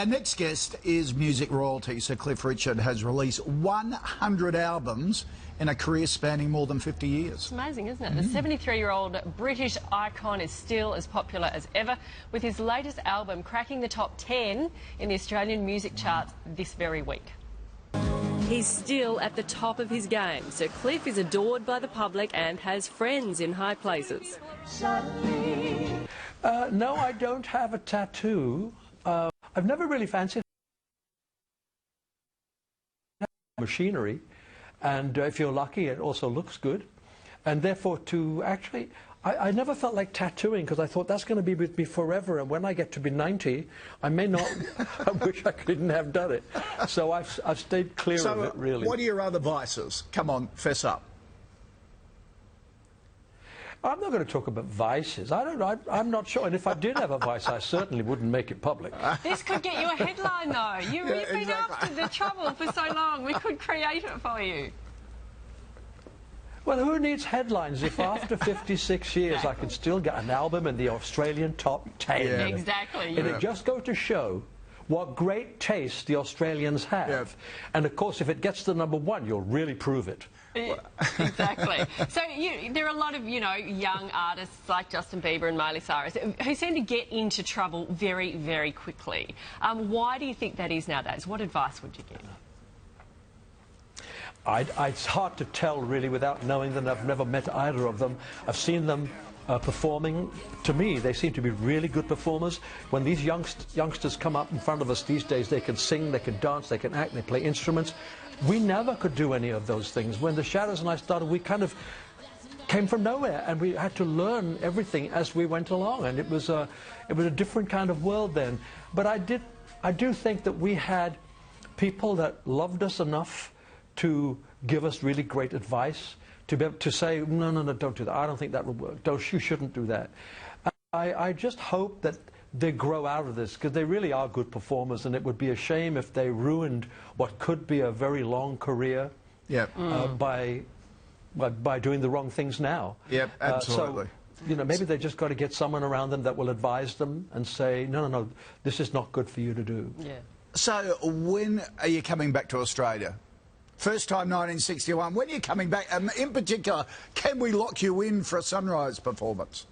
Our next guest is music royalty. Sir Cliff Richard has released 100 albums in a career spanning more than 50 years. It's amazing, isn't it? The 73-year-old British icon is still as popular as ever, with his latest album cracking the top 10 in the Australian music charts this very week. He's still at the top of his game. Sir Cliff is adored by the public and has friends in high places. No, I don't have a tattoo. I've never really fancied machinery, and if you're lucky, it also looks good. And therefore, I never felt like tattooing, because I thought that's going to be with me forever, and when I get to be 90, I may not. I wish I couldn't have done it. So I've stayed clear of it, really. What are your other vices? Come on, fess up. I'm not going to talk about vices. I'm not sure. And if I did have a vice, I certainly wouldn't make it public. This could get you a headline, though. You've been after the trouble for so long. We could create it for you. Well, who needs headlines if after 56 years I can still get an album in the Australian top 10? Yeah. Exactly. And it just goes to show what great taste the Australians have. Yeah. And of course, if it gets to #1, you'll really prove it. Exactly. So there are a lot of, young artists like Justin Bieber and Miley Cyrus who seem to get into trouble very, very quickly. Why do you think that is nowadays? What advice would you give? It's hard to tell, really, without knowing them. I've never met either of them. I've seen them performing. To me, they seem to be really good performers. When these youngsters come up in front of us these days, they can sing, they can dance, they can act, they play instruments. We never could do any of those things. When the Shadows and I started, we kind of came from nowhere, and we had to learn everything as we went along, and it was a different kind of world then. But I do think that we had people that loved us enough to give us really great advice, to be able to say, no, don't do that. I don't think that would work. You shouldn't do that. I just hope that they grow out of this, because they really are good performers, and it would be a shame if they ruined what could be a very long career by doing the wrong things now. Yep, absolutely. So, maybe they just got to get someone around them that will advise them and say, no, this is not good for you to do. Yeah. So when are you coming back to Australia? First time 1961. When are you coming back? In particular, can we lock you in for a Sunrise performance?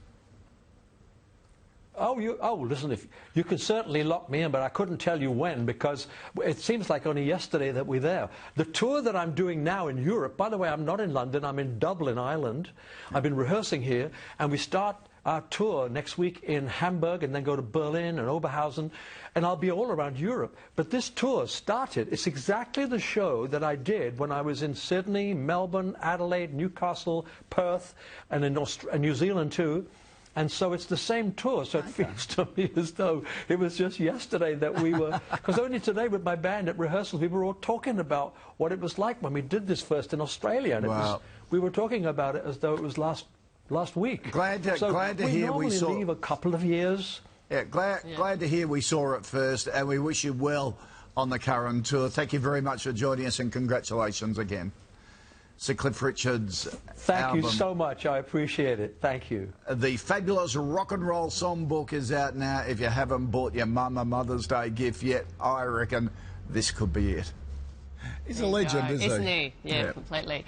Listen, if you can certainly lock me in, but I couldn't tell you when, because it seems like only yesterday that we're there. The tour that I'm doing now in Europe, by the way, I'm not in London, I'm in Dublin, Ireland. I've been rehearsing here, and we start our tour next week in Hamburg, and then go to Berlin and Oberhausen, and I'll be all around Europe. But this tour started, it's exactly the show that I did when I was in Sydney, Melbourne, Adelaide, Newcastle, Perth, and in New Zealand too. And so it's the same tour, so it feels to me as though it was just yesterday that we were, because only today with my band at rehearsals we were all talking about what it was like when we did this first in Australia, and we were talking about it as though it was last week. Glad to hear we saw. We leave a couple of years. Yeah, glad to hear we saw it first, and we wish you well on the current tour. Thank you very much for joining us, and congratulations again. Sir Cliff Richard's Thank you so much. I appreciate it. Thank you. The fabulous rock and roll songbook is out now. If you haven't bought your mum a Mother's Day gift yet, I reckon this could be it. He's a legend, isn't he? Yeah, completely.